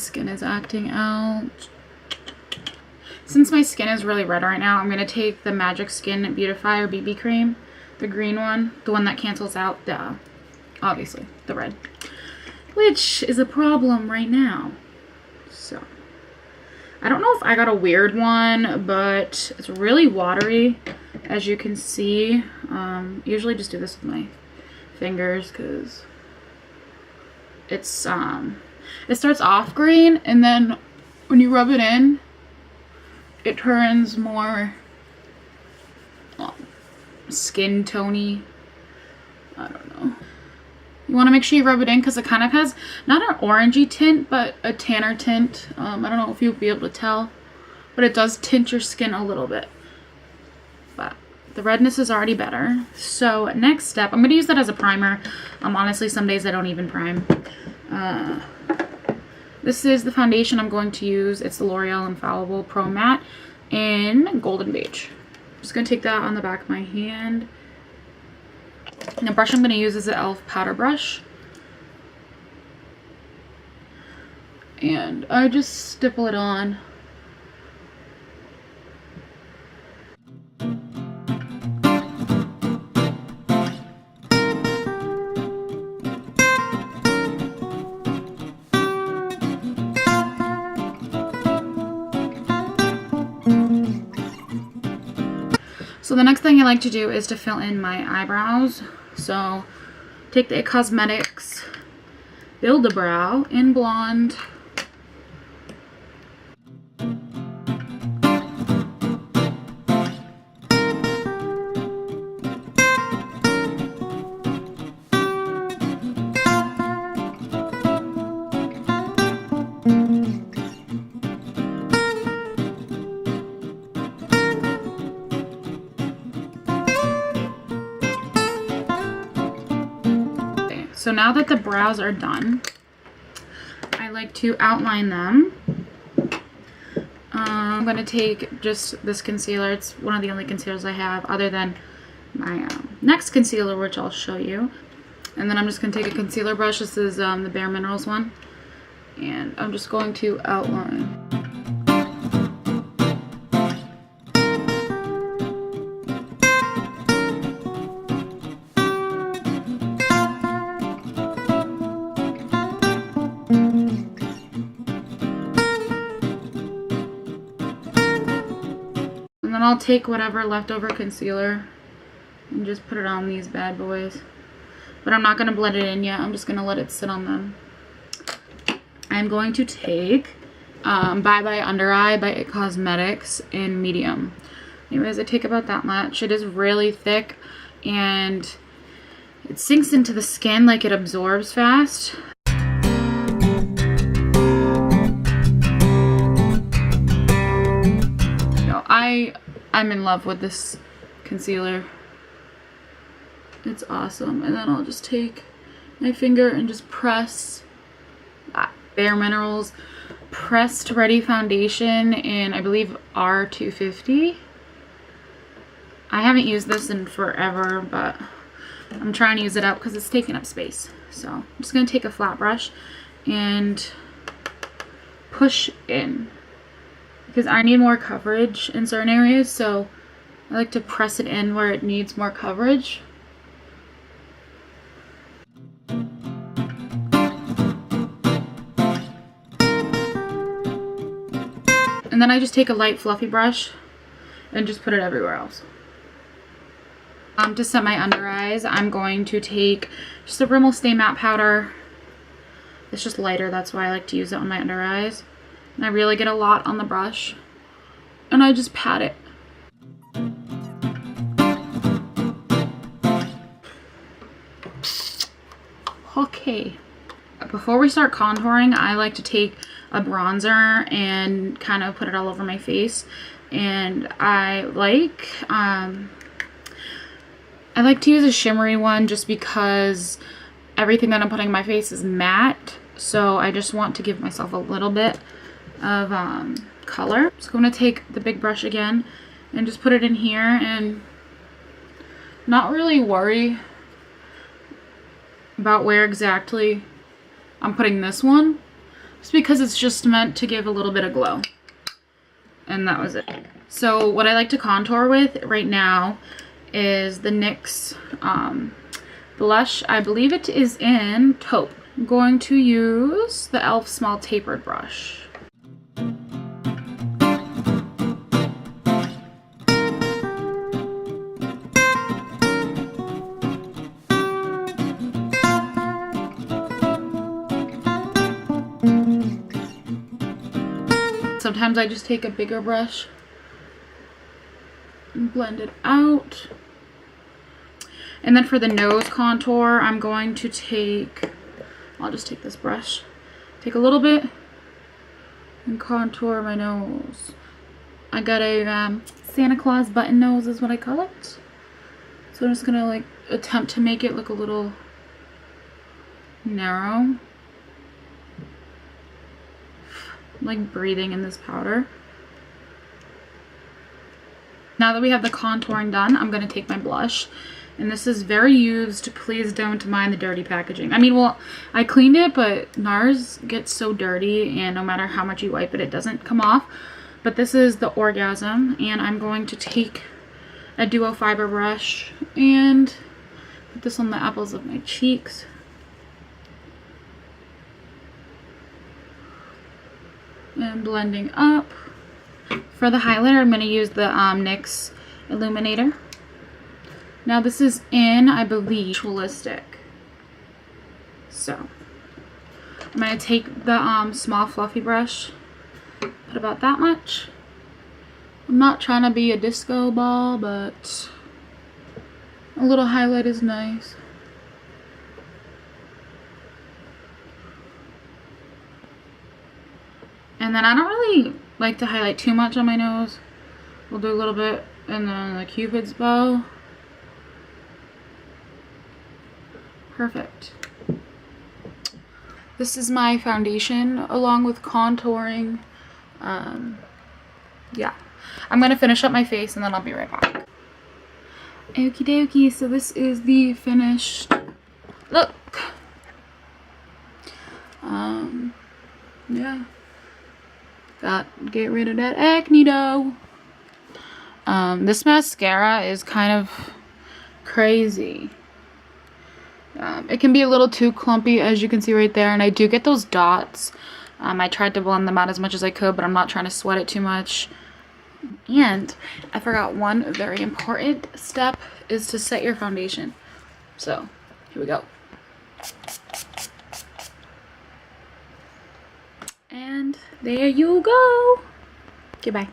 skin is acting out. Since my skin is really red right now, I'm going to take the Magic Skin Beautifier BB Cream, the green one, the one that cancels out the, obviously, the red, which is a problem right now. So, I don't know if I got a weird one, but it's really watery, as you can see. Usually just do this with my fingers because it's, it starts off green, and then when you rub it in, it turns more skin tony. I don't know. You want to make sure you rub it in because it kind of has not an orangey tint, but a tanner tint. I don't know if you'll be able to tell, but it does tint your skin a little bit. But the redness is already better. So next step, I'm going to use that as a primer. Honestly, some days I don't even prime. This is the foundation I'm going to use. It's the L'Oreal Infallible Pro Matte in Golden Beige. I'm just going to take that on the back of my hand. And the brush I'm going to use is the e.l.f. powder brush. And I just stipple it on. So the next thing I like to do is to fill in my eyebrows. So take the Cosmetics Build a Brow in Blonde. So now that the brows are done, I like to outline them. I'm going to take just this concealer. It's one of the only concealers I have other than my NYX concealer, which I'll show you. And then I'm just going to take a concealer brush. This is the Bare Minerals one. And I'm just going to outline. And then I'll take whatever leftover concealer and just put it on these bad boys. But I'm not going to blend it in yet. I'm just going to let it sit on them. I'm going to take Bye Bye Under Eye by Cosmetics in medium. Anyways, I take about that much. It is really thick and it sinks into the skin, like it absorbs fast. I'm in love with this concealer. It's awesome. And then I'll just take my finger and just press Bare Minerals Pressed Ready Foundation in, I believe, R250. I haven't used this in forever, but I'm trying to use it up because it's taking up space. So I'm just going to take a flat brush and push in. Because I need more coverage in certain areas, so I like to press it in where it needs more coverage. And then I just take a light fluffy brush and just put it everywhere else. To set my under eyes, I'm going to take just a Rimmel Stay Matte Powder. It's just lighter, that's why I like to use it on my under eyes. And I really get a lot on the brush. And I just pat it. Okay. Before we start contouring, I like to take a bronzer and kind of put it all over my face. And I like to use a shimmery one just because everything that I'm putting on my face is matte. So I just want to give myself a little bit of color. So I'm going to take the big brush again and just put it in here and not really worry about where exactly I'm putting this one. Just because it's just meant to give a little bit of glow. And that was it. So what I like to contour with right now is the NYX blush. I believe it is in Taupe. I'm going to use the e.l.f. small tapered brush. Sometimes I just take a bigger brush and blend it out. And then for the nose contour, I'm going to take, I'll just take this brush, take a little bit and contour my nose. I got a Santa Claus button nose is what I call it. So I'm just gonna like attempt to make it look a little narrow. I'm like breathing in this powder. Now that we have the contouring done, I'm going to take my blush. And this is very used. Please don't mind the dirty packaging. I mean, well, I cleaned it, but Nars gets so dirty, and no matter how much you wipe it, it doesn't come off. But this is the Orgasm, and I'm going to take a duo fiber brush and put this on the apples of my cheeks. And blending up. For the highlighter, I'm going to use the NYX Illuminator. Now this is in, I believe, Ritualistic. So I'm going to take the small fluffy brush, put about that much. I'm not trying to be a disco ball, but a little highlight is nice. And then I don't really like to highlight too much on my nose. We'll do a little bit and then the Cupid's bow. Perfect. This is my foundation along with contouring. Yeah. I'm going to finish up my face and then I'll be right back. Okie dokie, so this is the finished look. Yeah. Get rid of that acne though. This mascara is kind of crazy. It can be a little too clumpy, as you can see right there, and I do get those dots. I tried to blend them out as much as I could, but I'm not trying to sweat it too much. And I forgot one very important step is to set your foundation. So here we go. And there you go. Goodbye.